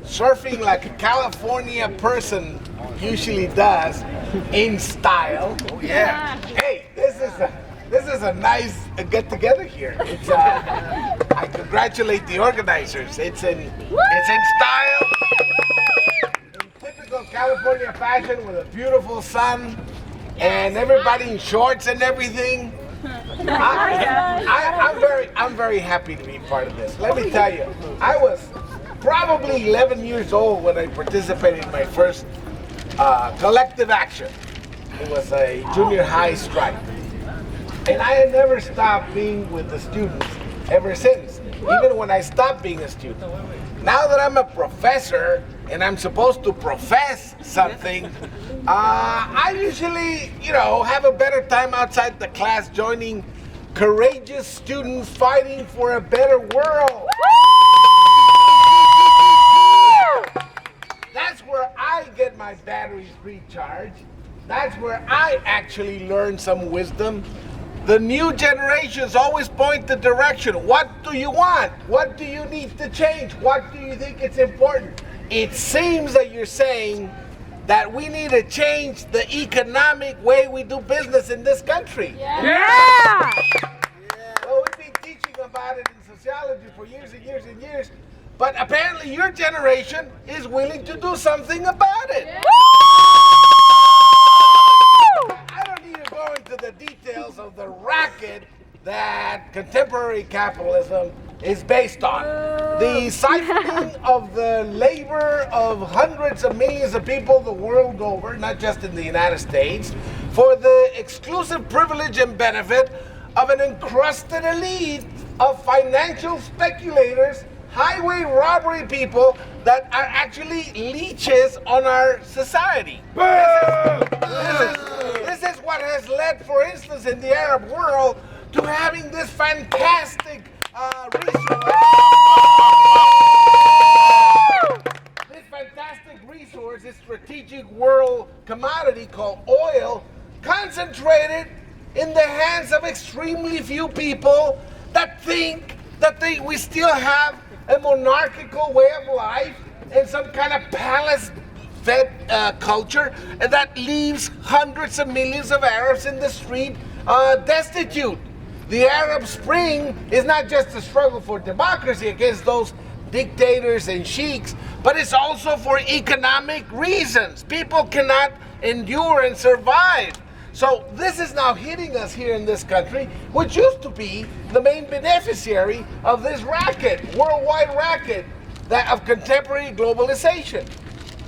surfing like a California person usually does, in style. Oh yeah. Hey, this is a nice get together here. It's I congratulate the organizers. It's in style, in typical California fashion, with a beautiful sun and everybody in shorts and everything. I'm very happy to be part of this. Let me tell you, I was probably 11 years old when I participated in my first collective action. It was a junior high strike. And I had never stopped being with the students ever since, even when I stopped being a student. Now that I'm a professor and I'm supposed to profess something, I usually, have a better time outside the class joining courageous students fighting for a better world. That's where I get my batteries recharged. That's where I actually learn some wisdom. The new generations always point the direction. What do you want? What do you need to change? What do you think is important? It seems that you're saying that we need to change the economic way we do business in this country. Yeah! Well, we've been teaching about it in sociology for years and years and years, but apparently your generation is willing to do something about it. I don't need to go into the details of the racket that contemporary capitalism is based on. The siphoning of the labor of hundreds of millions of people the world over, not just in the United States, for the exclusive privilege and benefit of an encrusted elite of financial speculators, highway robbery people that are actually leeches on our society. This is what has led, for instance, in the Arab world, to having this fantastic resource, this strategic world commodity called oil, concentrated in the hands of extremely few people that think that we still have a monarchical way of life and some kind of palace-fed culture, and that leaves hundreds of millions of Arabs in the street destitute. The Arab Spring is not just a struggle for democracy against those dictators and sheiks, but it's also for economic reasons. People cannot endure and survive. So this is now hitting us here in this country, which used to be the main beneficiary of this racket, worldwide racket, that of contemporary globalization.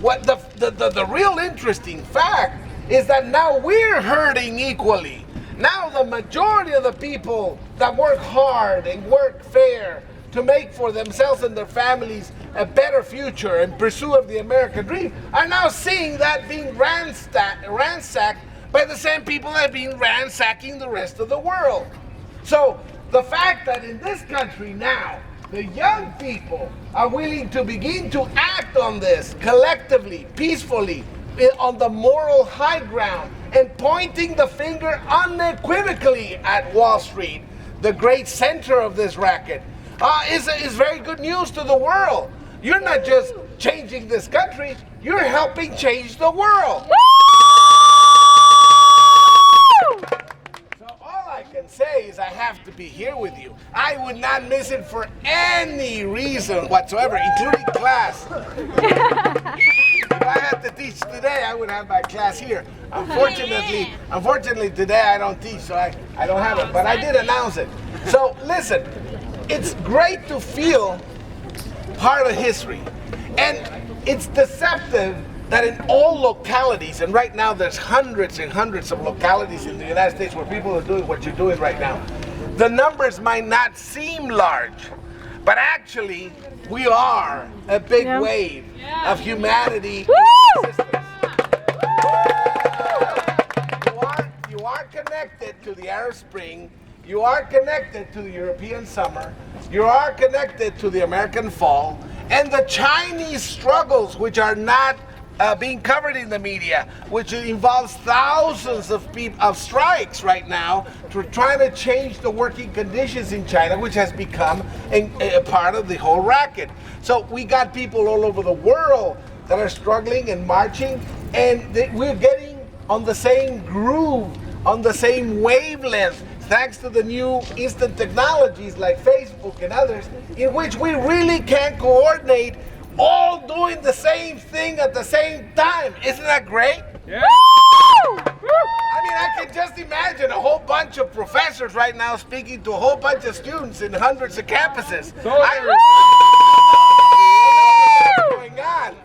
What the real interesting fact is that now we're hurting equally. Now the majority of the people that work hard and work fair to make for themselves and their families a better future and pursue of the American dream are now seeing that being ransacked by the same people that have been ransacking the rest of the world. So the fact that in this country now, the young people are willing to begin to act on this collectively, peacefully, on the moral high ground, and pointing the finger unequivocally at Wall Street, the great center of this racket, is very good news to the world. You're not just changing this country, you're helping change the world. So all I can say is I have to be here with you. I would not miss it for any reason whatsoever, including class. If I had to teach today, I would have my class here. Unfortunately today I don't teach, so I don't have it, but I did announce it. So listen, it's great to feel part of history. And it's deceptive that in all localities, and right now there's hundreds and hundreds of localities in the United States where people are doing what you're doing right now, the numbers might not seem large, but actually we are a big wave of humanity. You are connected to the Arab Spring. You are connected to the European summer. You are connected to the American fall and the Chinese struggles, which are not being covered in the media, which involves thousands of strikes right now to trying to change the working conditions in China, which has become a part of the whole racket. So we got people all over the world that are struggling and marching, and we're getting on the same groove, on the same wavelength, thanks to the new instant technologies like Facebook and others, in which we really can coordinate, all doing the same thing at the same time. Isn't that great? Yeah. I mean, I can just imagine a whole bunch of professors right now speaking to a whole bunch of students in hundreds of campuses. I know what's going on.